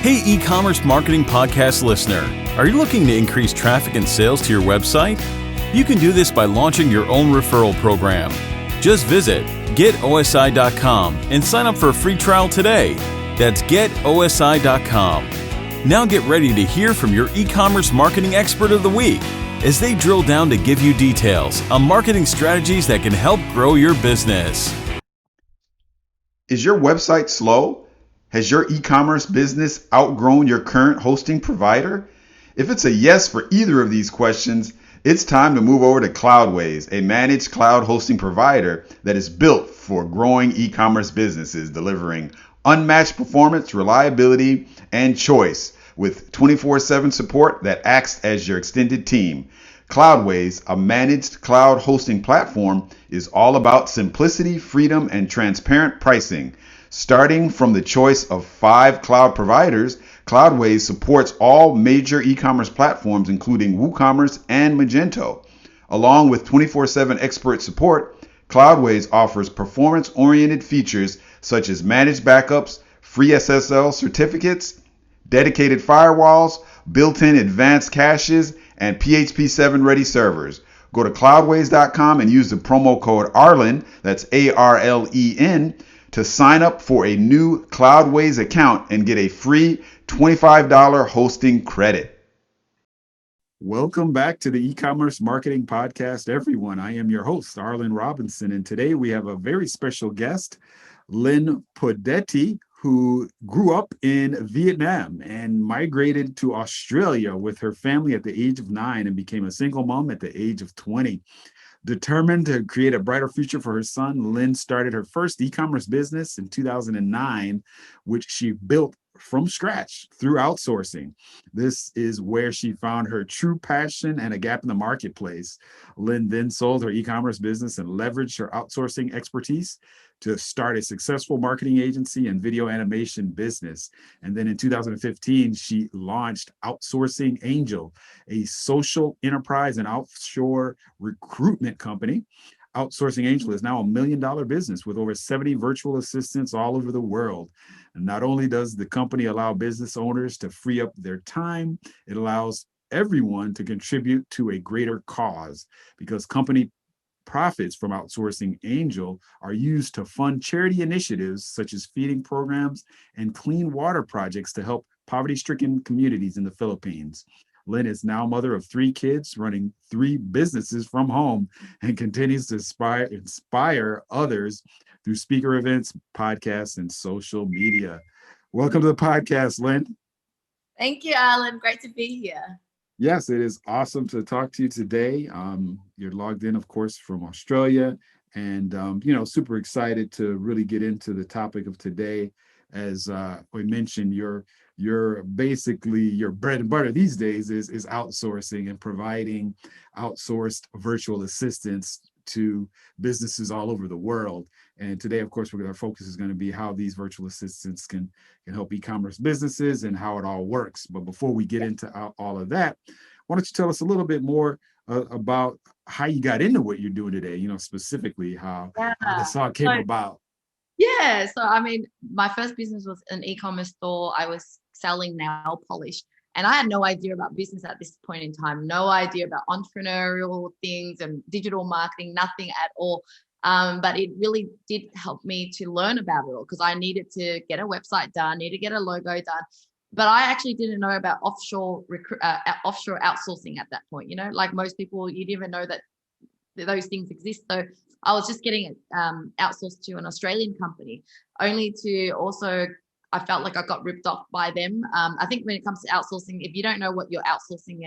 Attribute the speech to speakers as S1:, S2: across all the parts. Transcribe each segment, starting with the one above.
S1: Hey, e-commerce marketing podcast listener, are you looking to increase traffic and sales to your website? You can do this by launching your own referral program. Just visit getosi.com and sign up for a free trial today. That's getosi.com. Now get ready to hear from your e-commerce marketing expert of the week as they drill down to give you details on marketing strategies that can help grow your business.
S2: Is your website slow? Has your e-commerce business outgrown your current hosting provider? If it's a yes for either of these questions, it's time to move over to Cloudways, a managed cloud hosting provider that is built for growing e-commerce businesses, delivering unmatched performance, reliability, and choice with 24/7 support that acts as your extended team. Cloudways, a managed cloud hosting platform, is all about simplicity, freedom, and transparent pricing. Starting from the choice of 5 cloud providers, Cloudways supports all major e-commerce platforms, including WooCommerce and Magento. Along with 24/7 expert support, Cloudways offers performance-oriented features such as managed backups, free SSL certificates, dedicated firewalls, built-in advanced caches, and PHP 7-ready servers. Go to cloudways.com and use the promo code Arlen, that's ARLEN, to sign up for a new Cloudways account and get a free $25 hosting credit.
S3: Welcome back to the E-Commerce Marketing Podcast, everyone. I am your host, Arlen Robinson, and today we have a very special guest, Linh Podetti, who grew up in Vietnam and migrated to Australia with her family at the age of 9 and became a single mom at the age of 20. Determined to create a brighter future for her son, Linh started her first e-commerce business in 2009, which she built from scratch through outsourcing. This is where she found her true passion and a gap in the marketplace. Linh then sold her e-commerce business and leveraged her outsourcing expertise to start a successful marketing agency and video animation business. And then in 2015, she launched Outsourcing Angel, a social enterprise and offshore recruitment company. Outsourcing Angel is now $1 million business with over 70 virtual assistants all over the world. And not only does the company allow business owners to free up their time, it allows everyone to contribute to a greater cause, because company profits from Outsourcing Angel are used to fund charity initiatives such as feeding programs and clean water projects to help poverty-stricken communities in the Philippines. Linh is now a mother of 3 kids, running 3 businesses from home, and continues to inspire others through speaker events, podcasts, and social media. Welcome to the podcast, Linh.
S4: Thank you, Arlen. Great to be here.
S3: Yes, it is awesome to talk to you today. You're logged in, of course, from Australia, and super excited to really get into the topic of today. As we mentioned, you're basically, your bread and butter these days is outsourcing and providing outsourced virtual assistants to businesses all over the world. And today, of course, our focus is going to be how these virtual assistants can help e-commerce businesses and how it all works. But before we get into all of that, why don't you tell us a little bit more about how you got into what you're doing today, specifically how this all came about.
S4: Yeah, so I mean, my first business was an e-commerce store. I was selling nail polish, and I had no idea about business at this point in time, no idea about entrepreneurial things and digital marketing, nothing at all. But it really did help me to learn about it all, because I needed to get a website done, need to get a logo done. But I actually didn't know about offshore outsourcing at that point. Like most people, you didn't even know that those things exist. So I was just getting it outsourced to an Australian company, only to also, I felt like I got ripped off by them. I think when it comes to outsourcing, if you don't know what you're outsourcing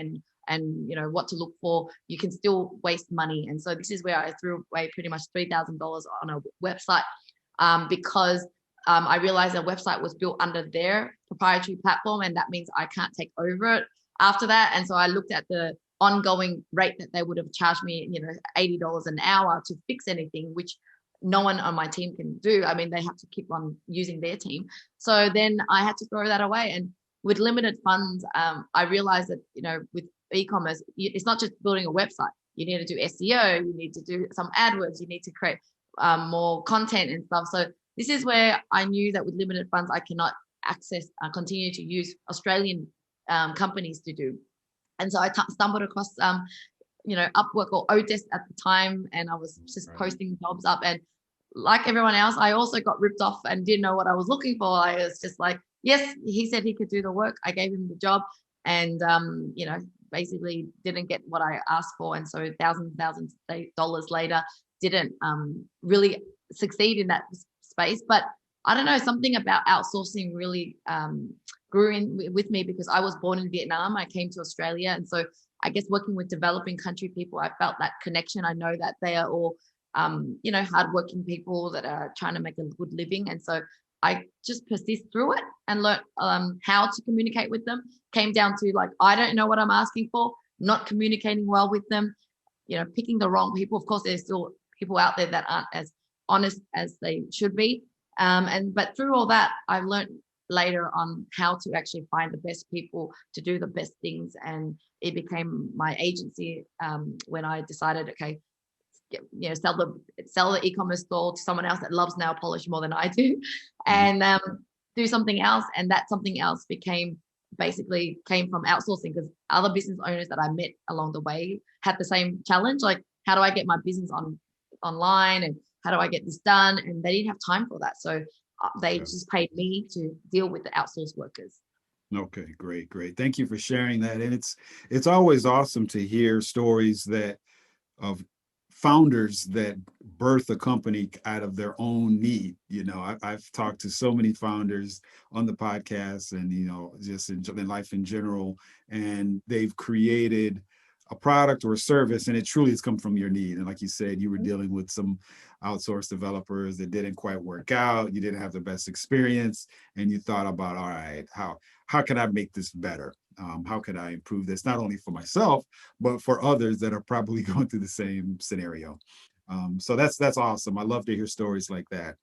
S4: and what to look for, you can still waste money. And so this is where I threw away pretty much $3,000 on a website because I realized a website was built under their proprietary platform, and that means I can't take over it after that. And so I looked at the ongoing rate that they would have charged me, $80 an hour to fix anything, which no one on my team can do. I mean, they have to keep on using their team. So then I had to throw that away. And with limited funds, I realized that, with e-commerce, it's not just building a website. You need to do SEO, you need to do some AdWords, you need to create more content and stuff. So this is where I knew that with limited funds, I cannot continue to use Australian companies to do. And so I stumbled across, Upwork or Odesk at the time, and I was just posting jobs up. And like everyone else, I also got ripped off and didn't know what I was looking for. I was just like, yes, he said he could do the work. I gave him the job, and basically didn't get what I asked for. And so thousands of dollars later, didn't really succeed in that space. But I don't know, something about outsourcing really grew with me, because I was born in Vietnam. I came to Australia. And so I guess working with developing country people, I felt that connection. I know that they are all, hardworking people that are trying to make a good living. And so I just persist through it and learned how to communicate with them. Came down to, like, I don't know what I'm asking for, not communicating well with them, picking the wrong people. Of course, there's still people out there that aren't as honest as they should be. But through all that, I've learned later on how to actually find the best people to do the best things. And it became my agency when I decided, okay, sell the e-commerce store to someone else that loves nail polish more than I do, and do something else. And that something else came from outsourcing, because other business owners that I met along the way had the same challenge. Like, how do I get my business online, and how do I get this done? And they didn't have time for that. So they just paid me to deal with the outsourced workers.
S3: Okay, great. Thank you for sharing that. And it's always awesome to hear stories of founders that birth a company out of their own need. I've talked to so many founders on the podcast, and just in life in general, and they've created a product or a service, and it truly has come from your need. And like you said, you were dealing with some outsourced developers that didn't quite work out. You didn't have the best experience, and you thought about, all right, how can I make this better? How can I improve this, not only for myself, but for others that are probably going through the same scenario? So that's awesome. I love to hear stories like that,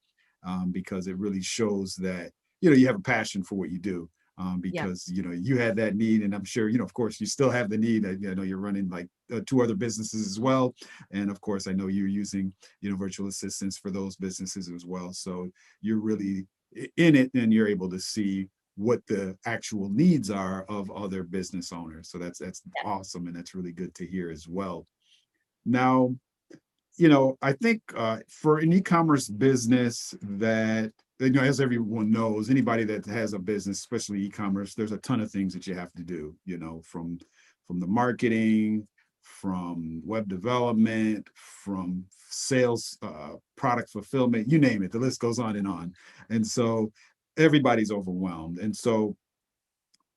S3: because it really shows that, you have a passion for what you do. Because you had that need, and I'm sure of course you still have the need. I know you're running like 2 other businesses as well, and of course I know you're using virtual assistants for those businesses as well. So you're really in it, and you're able to see what the actual needs are of other business owners. So that's awesome, and that's really good to hear as well. Now, I think for an e-commerce business that, as everyone knows, anybody that has a business, especially e-commerce, there's a ton of things that you have to do, from the marketing, from web development, from sales, product fulfillment, you name it, the list goes on and on. And so everybody's overwhelmed. And so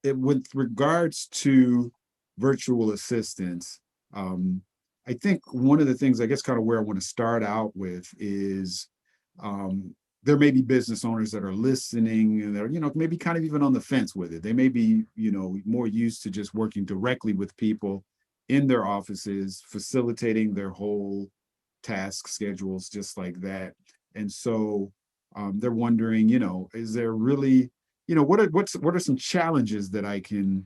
S3: with regards to virtual assistants, I think one of the things, I guess, kind of where I want to start out with is there may be business owners that are listening and they're, maybe kind of even on the fence with it. They may be, more used to just working directly with people in their offices, facilitating their whole task schedules just like that. And so they're wondering, is there really, what are some challenges that I can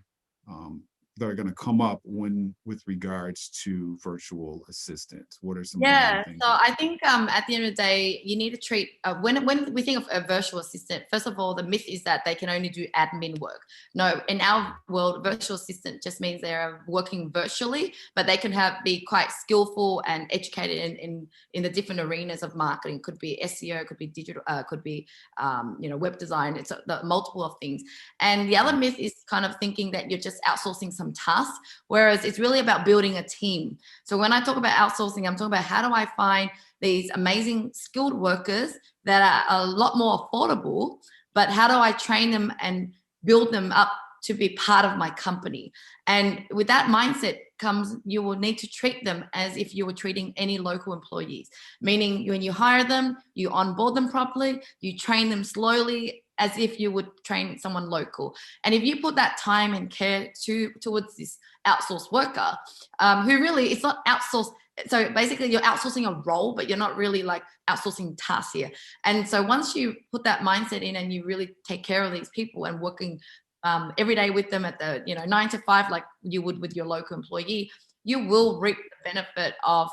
S3: that are going to come up with regards to virtual assistants? What are some things?
S4: So I think at the end of the day, you need to treat when we think of a virtual assistant, first of all, the myth is that they can only do admin work. No, in our world, virtual assistant just means they're working virtually, but they can be quite skillful and educated in the different arenas of marketing. Could be SEO, could be digital, could be web design. It's the multiple of things. And the other myth is kind of thinking that you're just outsourcing some tasks, whereas it's really about building a team. So when I talk about outsourcing, I'm talking about how do I find these amazing skilled workers that are a lot more affordable, but how do I train them and build them up to be part of my company? And with that mindset comes, you will need to treat them as if you were treating any local employees, meaning when you hire them, you onboard them properly, you train them slowly as if you would train someone local. And if you put that time and care towards this outsourced worker, who really, it's not outsourced. So basically you're outsourcing a role, but you're not really like outsourcing tasks here. And so once you put that mindset in and you really take care of these people and working every day with them at the 9 to 5, like you would with your local employee, you will reap the benefit of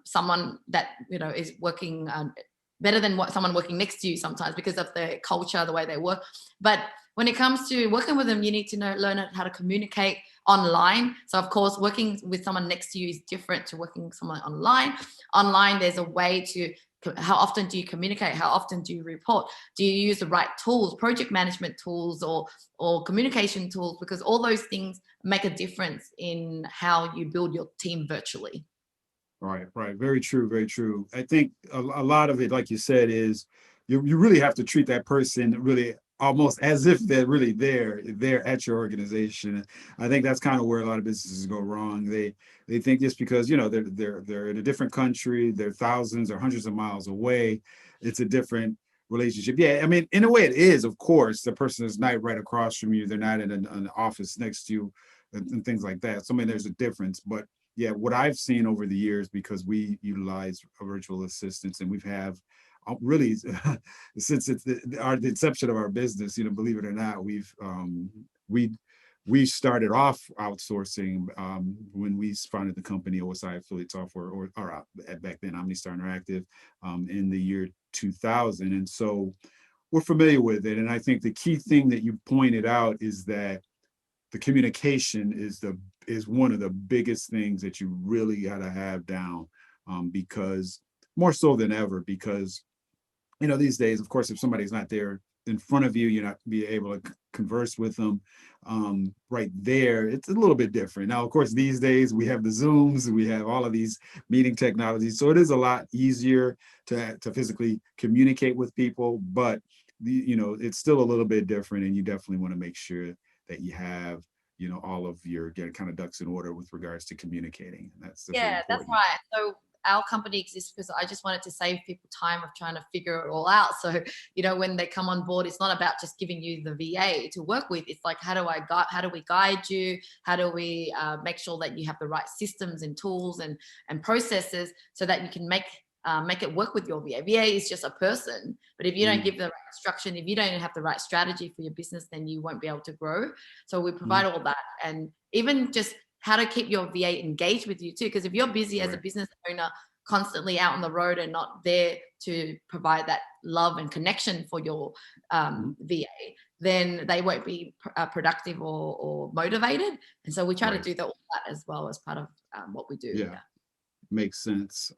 S4: someone that is working better than what someone working next to you sometimes because of the culture, the way they work. But when it comes to working with them, you need to learn how to communicate online. So of course, working with someone next to you is different to working with someone online. Online, there's a way to, how often do you communicate? How often do you report? Do you use the right tools, project management tools or communication tools? Because all those things make a difference in how you build your team virtually.
S3: Right. Very true. Very true. I think a lot of it, like you said, is you really have to treat that person really almost as if they're really there at your organization. I think that's kind of where a lot of businesses go wrong. They think just because, they're in a different country, they're thousands or hundreds of miles away, it's a different relationship. Yeah, I mean, in a way it is, of course. The person is not right across from you. They're not in an office next to you and things like that. So I mean, there's a difference. But yeah, what I've seen over the years, because we utilize virtual assistants and we've really since it's the inception of our business, believe it or not, we started off outsourcing when we founded the company OSI Affiliate Software, or back then OmniStar Interactive, in the year 2000, and so we're familiar with it. And I think the key thing that you pointed out is that the communication is one of the biggest things that you really got to have down, because more so than ever, because these days, of course, if somebody's not there in front of you, you're not be able to converse with them right there. It's a little bit different. Now, of course, these days we have the Zooms, we have all of these meeting technologies, so it is a lot easier to physically communicate with people, but it's still a little bit different, and you definitely want to make sure that you have all of your kind of ducks in order with regards to communicating. That's
S4: right. So our company exists because I just wanted to save people time of trying to figure it all out. So, when they come on board, it's not about just giving you the VA to work with. It's like, how do we guide you? How do we make sure that you have the right systems and tools and processes so that you can make it work with your VA. VA is just a person, but if you don't give the right instruction, if you don't have the right strategy for your business, then you won't be able to grow. So we provide all that, and even just how to keep your VA engaged with you too. Because if you're busy as a business owner, constantly out on the road and not there to provide that love and connection for your VA, then they won't be productive or motivated. And so we try to do all that as well as part of what we do.
S3: Yeah. Makes sense.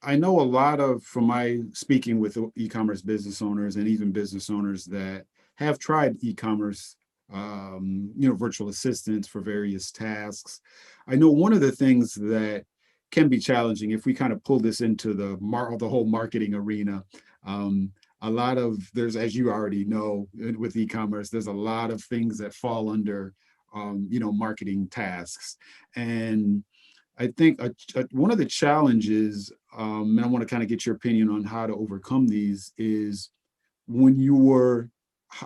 S3: I know a lot from my speaking with e-commerce business owners and even business owners that have tried e-commerce, virtual assistants for various tasks. I know one of the things that can be challenging, if we kind of pull this into the whole marketing arena, there's, as you already know, with e-commerce, there's a lot of things that fall under, marketing tasks. And I think one of the challenges, and I want to kind of get your opinion on how to overcome these, is when you were,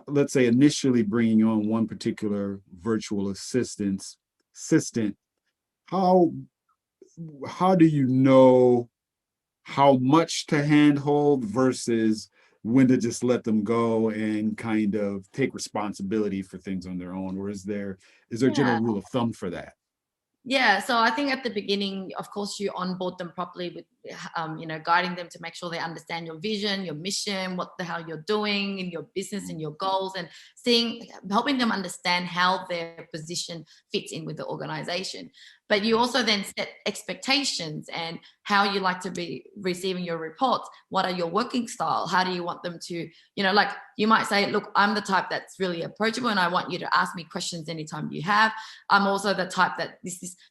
S3: let's say, initially bringing on one particular virtual assistant, how do you know how much to handhold versus when to just let them go and kind of take responsibility for things on their own? Or is there a general rule of thumb for that?
S4: Yeah, so I think at the beginning, of course, you onboard them properly with, guiding them to make sure they understand your vision, your mission, what the hell you're doing in your business and your goals, and helping them understand how their position fits in with the organization. But you also then set expectations and how you like to be receiving your reports. What are your working style? How do you want them to, like you might say, look, I'm the type that's really approachable and I want you to ask me questions anytime you have. I'm also the type that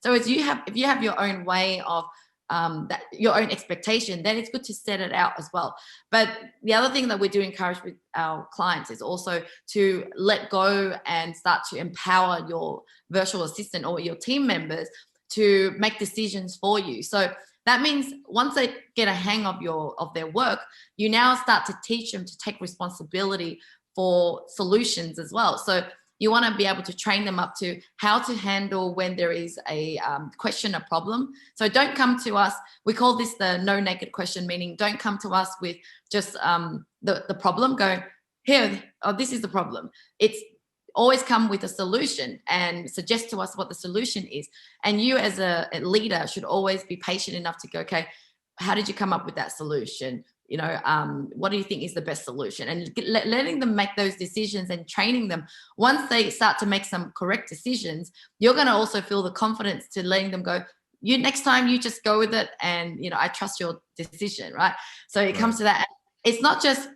S4: so if you have your own way of that your own expectation, then it's good to set it out as well. But the other thing that we do encourage with our clients is also to let go and start to empower your virtual assistant or your team members to make decisions for you. So that means once they get a hang of their work, you now start to teach them to take responsibility for solutions as well. So you want to be able to train them up to how to handle when there is a question, a problem. So don't come to us. We call this the no naked question, meaning don't come to us with just the problem. Go here. Oh, this is the problem. It's always come with a solution and suggest to us what the solution is. And you as a leader should always be patient enough to go, okay, how did you come up with that solution? What do you think is the best solution? And letting them make those decisions and training them. Once they start to make some correct decisions, you're going to also feel the confidence to letting them go, next time you just go with it. And, I trust your decision, right? So it comes to that. It's not just,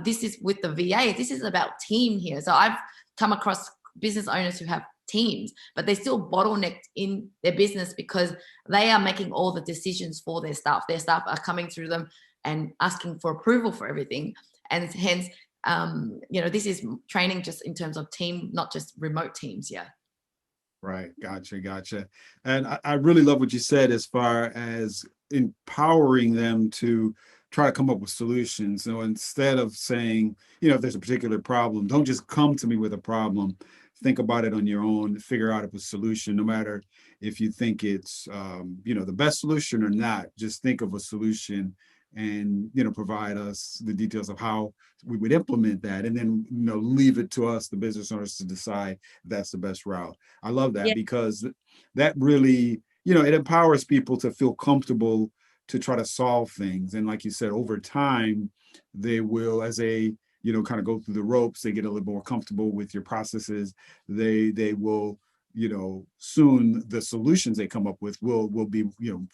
S4: this is with the VA, this is about team here. So I've come across business owners who have teams, but they're still bottlenecked in their business because they are making all the decisions for their staff. Their staff are coming through them and asking for approval for everything. And hence, this is training just in terms of team, not just remote teams. Yeah.
S3: Right. Gotcha. And I really love what you said as far as empowering them to try to come up with solutions. So instead of saying, if there's a particular problem, don't just come to me with a problem. Think about it on your own, figure out a solution, no matter if you think it's, the best solution or not. Just think of a solution and, provide us the details of how we would implement that, and then, leave it to us, the business owners, to decide if that's the best route. I love that because that really, it empowers people to feel comfortable to try to solve things. And like you said, over time, they will, as they, kind of go through the ropes, they get a little more comfortable with your processes. They will, soon the solutions they come up with will be,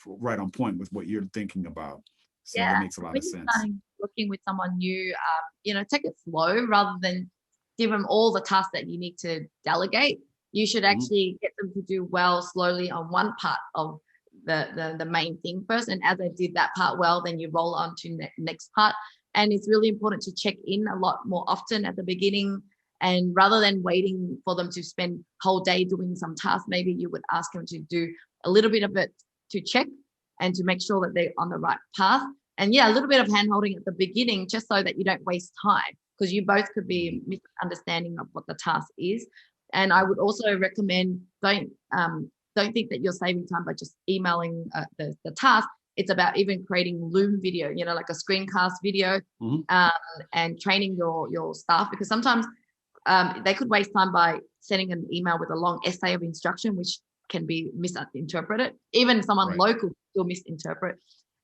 S3: right on point with what you're thinking about. So that makes a lot of sense.
S4: Working with someone new, take it slow rather than give them all the tasks that you need to delegate. You should actually get them to do well slowly on one part of the main thing first. And as they did that part well, then you roll on to the next part. And it's really important to check in a lot more often at the beginning. And rather than waiting for them to spend whole day doing some task, maybe you would ask them to do a little bit of it to check and to make sure that they're on the right path. And a little bit of hand-holding at the beginning, just so that you don't waste time, because you both could be misunderstanding of what the task is. And I would also recommend, don't think that you're saving time by just emailing the task. It's about even creating Loom video, like a screencast video, and training your staff, because sometimes they could waste time by sending an email with a long essay of instruction, which can be misinterpreted. Even someone local will misinterpret.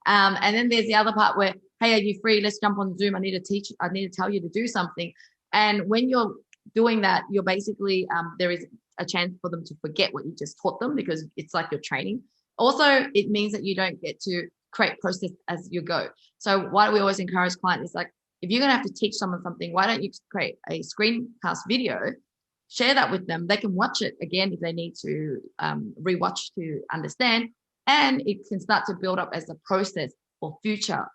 S4: And then there's the other part where, hey, are you free? Let's jump on Zoom. I need to tell you to do something. And when you're doing that, you're basically, there is a chance for them to forget what you just taught them, because it's like you're training. Also, it means that you don't get to create process as you go. So what we always encourage clients is, like, if you're going to have to teach someone something, why don't you create a screencast video, share that with them. They can watch it again if they need to rewatch to understand. And it can start to build up as a process for future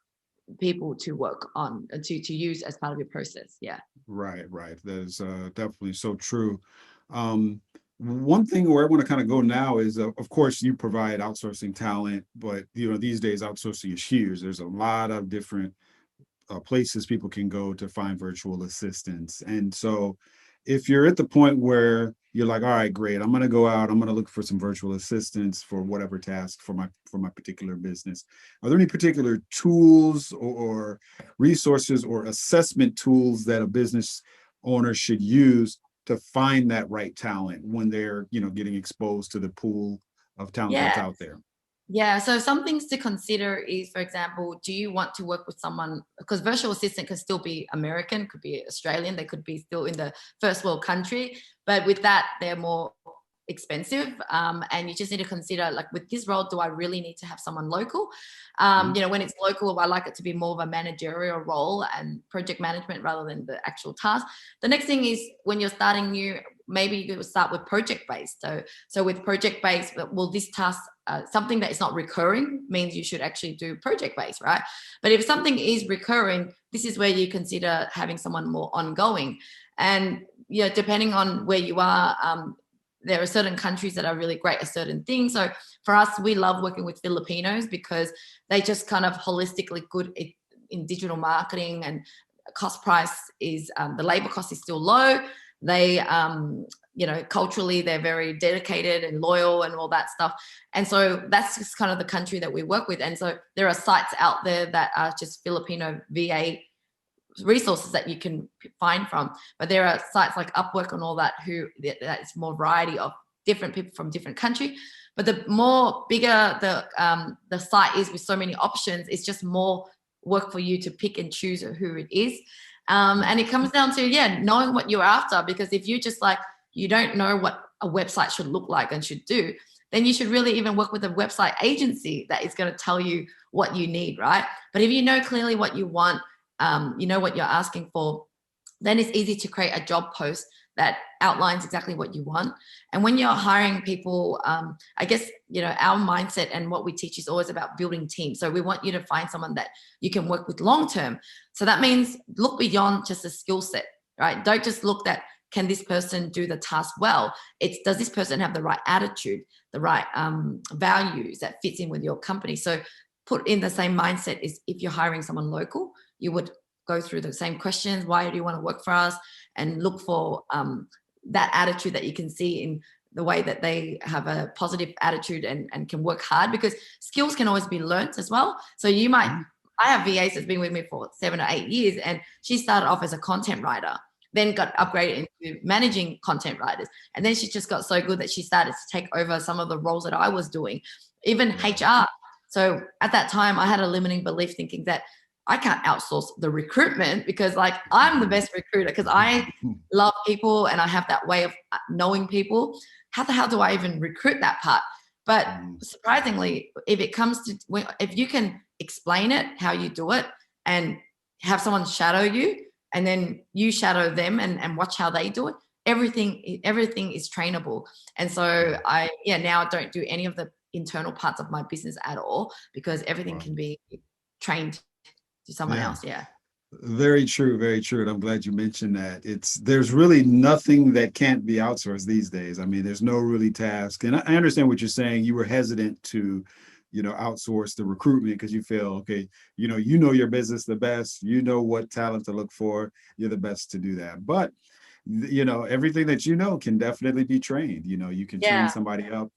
S4: people to work on and to use as part of your process. Yeah. Right.
S3: That is definitely so true. One thing where I want to kind of go now is, of course, you provide outsourcing talent, but these days outsourcing is huge. There's a lot of different places people can go to find virtual assistants. And so if you're at the point where you're like, all right, great, I'm going to go out, I'm going to look for some virtual assistants for whatever task for my particular business. Are there any particular tools or resources or assessment tools that a business owner should use to find that right talent when they're, getting exposed to the pool of talent that's out there?
S4: Yeah. So some things to consider is, for example, do you want to work with someone, because virtual assistant can still be American, could be Australian, they could be still in the first world country, but with that, they're more expensive. And you just need to consider, like, with this role, do I really need to have someone local? When it's local, I like it to be more of a managerial role and project management rather than the actual task. The next thing is, when you're starting new, maybe you could start with project-based. So with project-based, well, this task, something that is not recurring means you should actually do project-based, right? But if something is recurring, this is where you consider having someone more ongoing. And, depending on where you are, there are certain countries that are really great at certain things. So for us, we love working with Filipinos because they just kind of holistically good in digital marketing, and cost price is, the labor cost is still low. They, culturally, they're very dedicated and loyal and all that stuff. And so that's just kind of the country that we work with. And so there are sites out there that are just Filipino VA resources that you can find from. But there are sites like Upwork and all that that is more variety of different people from different country. But the more bigger the site is with so many options, it's just more work for you to pick and choose who it is. And it comes down to, knowing what you're after, because if you just like, you don't know what a website should look like and should do, then you should really even work with a website agency that is going to tell you what you need, right? But if you know clearly what you want, you know what you're asking for, then it's easy to create a job post that outlines exactly what you want. And when you're hiring people, I guess, our mindset and what we teach is always about building teams. So we want you to find someone that you can work with long-term. So that means look beyond just a skill set, right? Don't just look at, can this person do the task well? It's, does this person have the right attitude, the right values that fits in with your company? So put in the same mindset is if you're hiring someone local, you would go through the same questions. Why do you want to work for us? And look for that attitude that you can see in the way that they have a positive attitude and can work hard, because skills can always be learnt as well. So you might, I have VAs that's been with me for 7 or 8 years, and she started off as a content writer, then got upgraded into managing content writers. And then she just got so good that she started to take over some of the roles that I was doing, even HR. So at that time, I had a limiting belief thinking that I can't outsource the recruitment because like I'm the best recruiter because I love people and I have that way of knowing people. How the hell do I even recruit that part? But surprisingly, if it comes to, if you can explain it, how you do it, and have someone shadow you, and then you shadow them and watch how they do it, everything is trainable. And so now I don't do any of the internal parts of my business at all, because everything can be trained to someone else.
S3: Very true, very true. And I'm glad you mentioned that. There's really nothing that can't be outsourced these days. I mean, there's no really task. And I understand what you're saying. You were hesitant to, outsource the recruitment because you feel, okay, you know your business the best, you know what talent to look for, you're the best to do that. But everything that can definitely be trained. You can train somebody up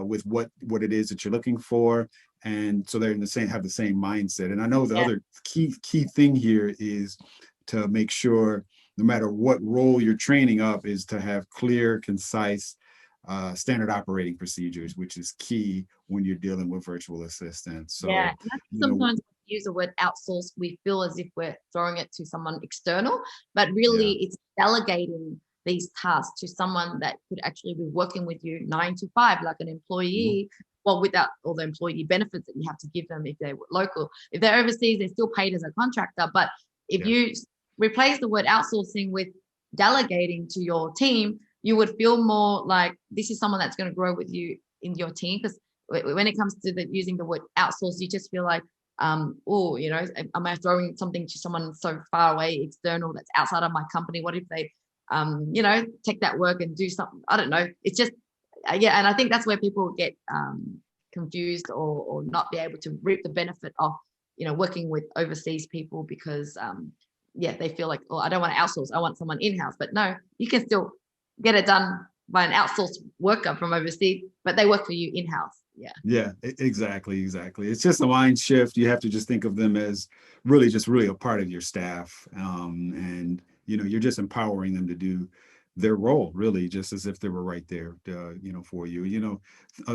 S3: with what it is that you're looking for, and so they're have the same mindset. And I know the other key thing here is to make sure no matter what role you're training up is to have clear, concise, standard operating procedures, which is key when you're dealing with virtual assistants. So
S4: sometimes we use the word outsource, we feel as if we're throwing it to someone external, but really it's delegating these tasks to someone that could actually be working with you 9 to 5, like an employee. Well, without all the employee benefits that you have to give them if they're local. If they're overseas, they're still paid as a contractor. But if you replace the word outsourcing with delegating to your team, you would feel more like this is someone that's going to grow with you in your team. Because when it comes to using the word outsource, you just feel like, am I throwing something to someone so far away, external, that's outside of my company? What if they, take that work and do something? I don't know. It's just, and I think that's where people get confused or not be able to reap the benefit of, working with overseas people because, they feel like, I don't want to outsource. I want someone in-house. But no, you can still get it done by an outsourced worker from overseas, but they work for you in-house.
S3: Yeah, exactly. It's just a mind shift. You have to just think of them as really a part of your staff. And, you're just empowering them to do their role, really, just as if they were right there, for you.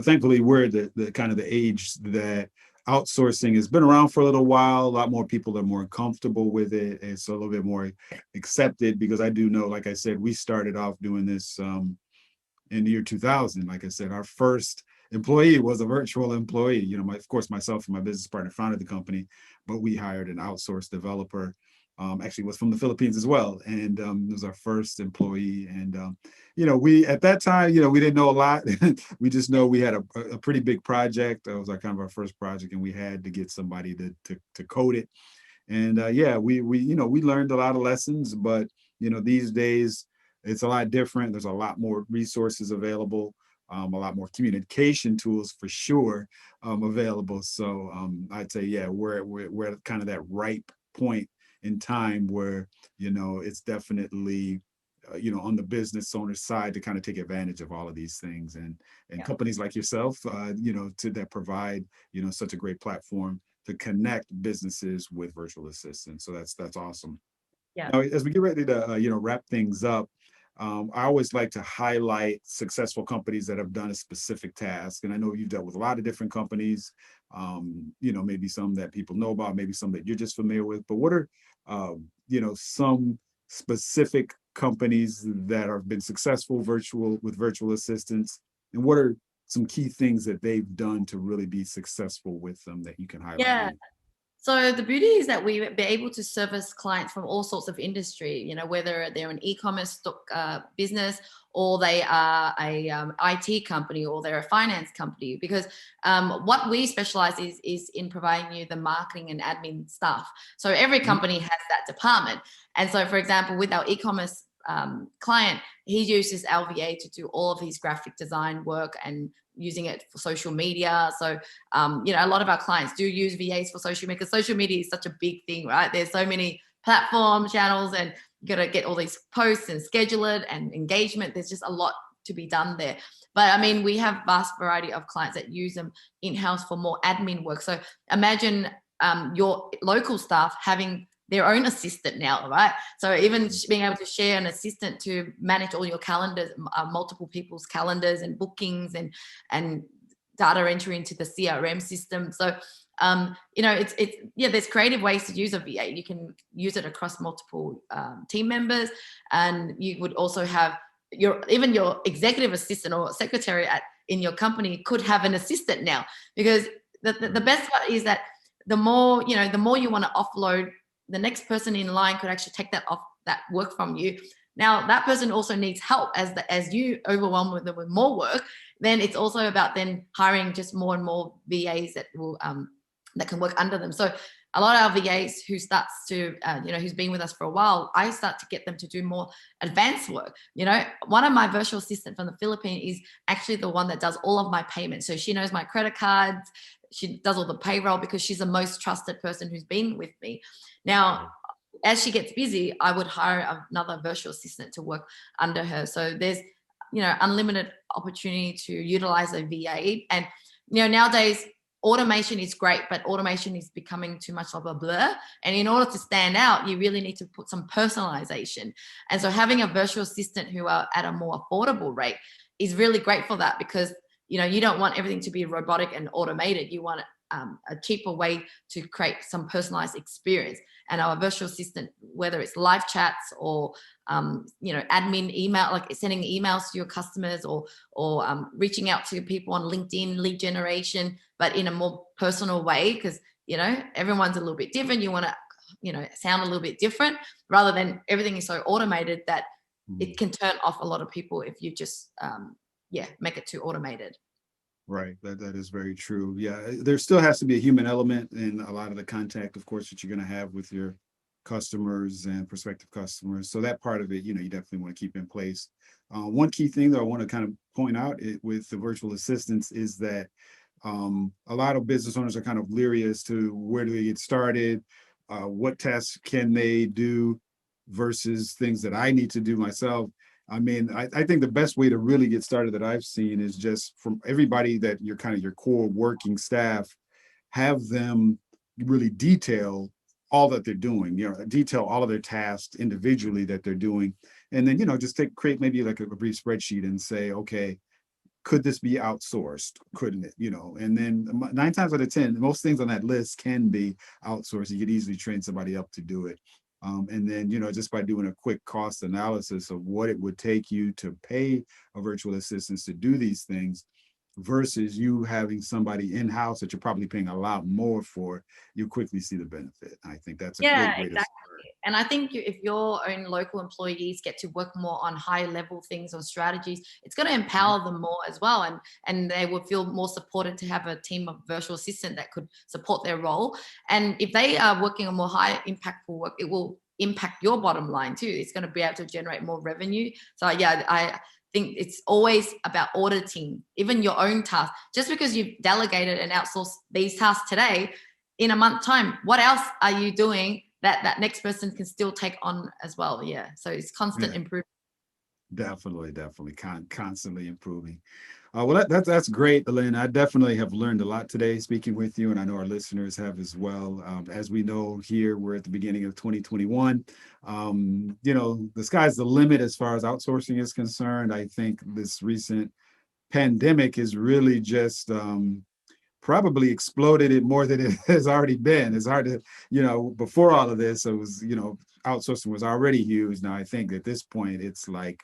S3: Thankfully, we're the kind of the age that outsourcing has been around for a little while. A lot more people are more comfortable with it. It's a little bit more accepted because I do know, like I said, we started off doing this in the year 2000. Like I said, our first employee was a virtual employee. Of course, myself and my business partner founded the company, but we hired an outsourced developer. Actually was from the Philippines as well. And it was our first employee. And, we, at that time, we didn't know a lot. We just know we had a pretty big project. That was our first project, and we had to get somebody to code it. And we learned a lot of lessons, but, these days it's a lot different. There's a lot more resources available, a lot more communication tools for sure available. So I'd say, we're at kind of that ripe point in time where, it's definitely, on the business owner's side to kind of take advantage of all of these things, and companies like yourself, that provide, such a great platform to connect businesses with virtual assistants. So that's awesome. Now, as we get ready to, wrap things up, I always like to highlight successful companies that have done a specific task. And I know you've dealt with a lot of different companies, maybe some that people know about, maybe some that you're just familiar with. But what are, some specific companies that have been successful with virtual assistants? And what are some key things that they've done to really be successful with them that you can highlight?
S4: Yeah. So the beauty is that we be able to service clients from all sorts of industry, whether they're an e-commerce business or they are a IT company or they're a finance company, because what we specialize is in providing you the marketing and admin stuff. So every company has that department. And so, for example, with our e-commerce client, he uses our VA to do all of his graphic design work and using it for social media. So, a lot of our clients do use VAs for social media, because social media is such a big thing, right? There's so many platform channels, and you got to get all these posts and schedule it and engagement. There's just a lot to be done there. But I mean, we have vast variety of clients that use them in-house for more admin work. So imagine your local staff having their own assistant now, right? So even being able to share an assistant to manage all your calendars, multiple people's calendars and bookings and data entry into the CRM system. So, there's creative ways to use a VA. You can use it across multiple team members, and you would also have your executive assistant or secretary in your company could have an assistant now, because the best part is that the more you want to offload, the next person in line could actually take that work from you. Now that person also needs help as you overwhelm them with more work. Then it's also about then hiring just more and more VAs that will that can work under them. So a lot of our VAs who starts to who's been with us for a while, I start to get them to do more advanced work. One of my virtual assistants from the Philippines is actually the one that does all of my payments. So she knows my credit cards. She does all the payroll because she's the most trusted person who's been with me. Now, as she gets busy, I would hire another virtual assistant to work under her. So there's, unlimited opportunity to utilize a VA. And, nowadays, automation is great, but automation is becoming too much of a blur. And in order to stand out, you really need to put some personalization. And so having a virtual assistant who are at a more affordable rate is really great for that, because you don't want everything to be robotic and automated. You want a cheaper way to create some personalized experience. And our virtual assistant, whether it's live chats or, admin email, like sending emails to your customers or reaching out to people on LinkedIn, lead generation, but in a more personal way, because, everyone's a little bit different. You want to, sound a little bit different, rather than everything is so automated that it can turn off a lot of people if you just, make it too automated.
S3: Right. That is very true. Yeah. There still has to be a human element in a lot of the contact, of course, that you're going to have with your customers and prospective customers. So that part of it, you definitely want to keep in place. One key thing that I want to kind of point out with the virtual assistants is that a lot of business owners are kind of leery as to where do they get started, what tasks can they do versus things that I need to do myself. I mean, I think the best way to really get started that I've seen is just from everybody that you're kind of your core working staff, have them really detail all that they're doing, detail all of their tasks individually that they're doing. And then, just create maybe like a brief spreadsheet and say, okay, could this be outsourced? Couldn't it? And then 9 times out of 10, most things on that list can be outsourced. You could easily train somebody up to do it. And then, just by doing a quick cost analysis of what it would take you to pay a virtual assistant to do these things versus you having somebody in-house that you're probably paying a lot more for, you quickly see the benefit. I think that's a great way to start.
S4: And I think if your own local employees get to work more on high level things or strategies, it's going to empower them more as well. And they will feel more supported to have a team of virtual assistants that could support their role. And if they are working on more high impactful work, it will impact your bottom line too. It's going to be able to generate more revenue. So I think it's always about auditing even your own tasks. Just because you've delegated and outsourced these tasks today, in a month's time, what else are you doing that next person can still take on as well? Yeah. So it's constant improvement.
S3: Definitely, constantly improving. Well, that's great, Lynn. I definitely have learned a lot today speaking with you, and I know our listeners have as well. As we know here, we're at the beginning of 2021. The sky's the limit as far as outsourcing is concerned. I think this recent pandemic is really just probably exploded it more than it has already been. It's hard to, before all of this, it was, outsourcing was already huge. Now I think at this point it's like,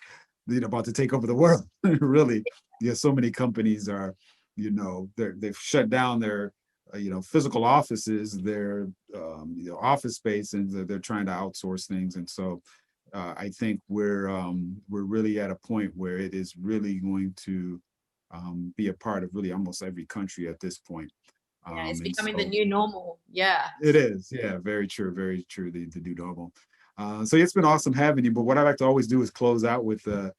S3: about to take over the world. Really, so many companies are, they've shut down their, physical offices, their, office space, and they're trying to outsource things. And so I think we're really at a point where it is really going to be a part of really almost every country at this point.
S4: Yeah, it's becoming the new normal. Yeah.
S3: It is. Yeah, very true. Very true. The new normal. So it's been awesome having you. But what I like to always do is close out with a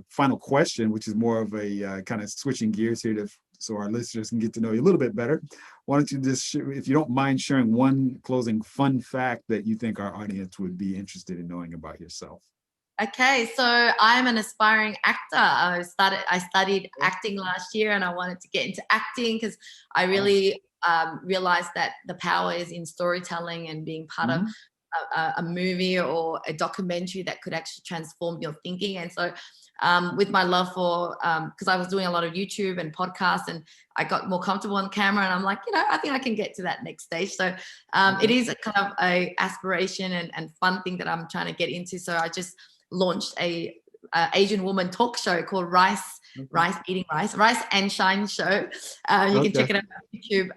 S3: final question, which is more of a kind of switching gears here so our listeners can get to know you a little bit better. Why don't you just, if you don't mind sharing one closing fun fact that you think our audience would be interested in knowing about yourself?
S4: Okay, so I'm an aspiring actor. I studied acting last year, and I wanted to get into acting because I really realized that the power is in storytelling and being part of a movie or a documentary that could actually transform your thinking. And so with my love for, because I was doing a lot of YouTube and podcasts, and I got more comfortable on camera, and I'm like, I think I can get to that next stage. So it is a kind of a aspiration and fun thing that I'm trying to get into. So I just launched a Asian woman talk show called Rice and Shine Show. You can check it out on YouTube.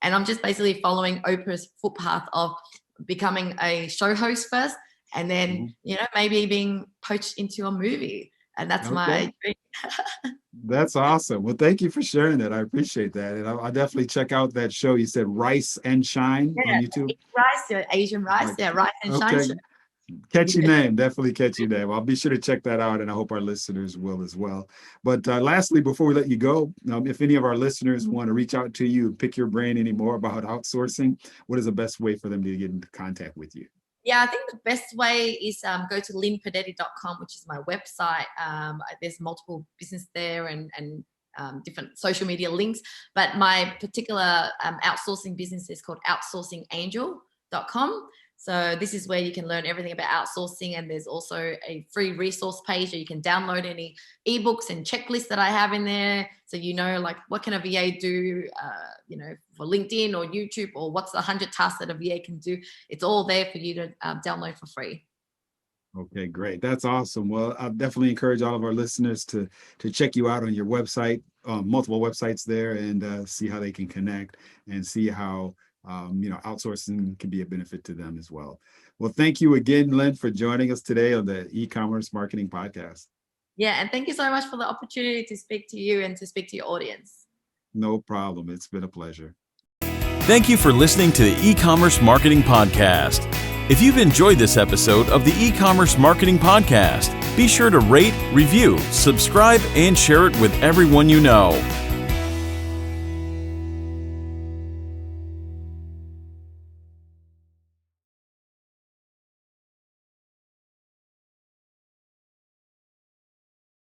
S4: And I'm just basically following Oprah's footpath of becoming a show host first, and then maybe being poached into a movie. And that's my dream.
S3: That's awesome. Well, thank you for sharing that. I appreciate that. And I'll definitely check out that show. You said Rice and Shine on YouTube?
S4: Rice, Asian Rice. Yeah, Rice and Shine Show.
S3: Catchy name, definitely catchy name. I'll be sure to check that out, and I hope our listeners will as well. But lastly, before we let you go, if any of our listeners want to reach out to you and pick your brain any more about outsourcing, what is the best way for them to get into contact with you?
S4: Yeah, I think the best way is go to linpodetti.com, which is my website. There's multiple business there and different social media links. But my particular outsourcing business is called outsourcingangel.com. So this is where you can learn everything about outsourcing, and there's also a free resource page where you can download any ebooks and checklists that I have in there. So like what can a VA do, for LinkedIn or YouTube, or what's the 100 tasks that a VA can do. It's all there for you to download for free.
S3: Okay, great. That's awesome. Well, I'll definitely encourage all of our listeners to check you out on your website, multiple websites there, and see how they can connect and see how outsourcing can be a benefit to them as well. Well, thank you again, Lynn, for joining us today on the E-commerce Marketing Podcast.
S4: Yeah, and thank you so much for the opportunity to speak to you and to speak to your audience.
S3: No problem. It's been a pleasure.
S1: Thank you for listening to the E-commerce Marketing Podcast. If you've enjoyed this episode of the E-commerce Marketing Podcast, be sure to rate, review, subscribe, and share it with everyone you know.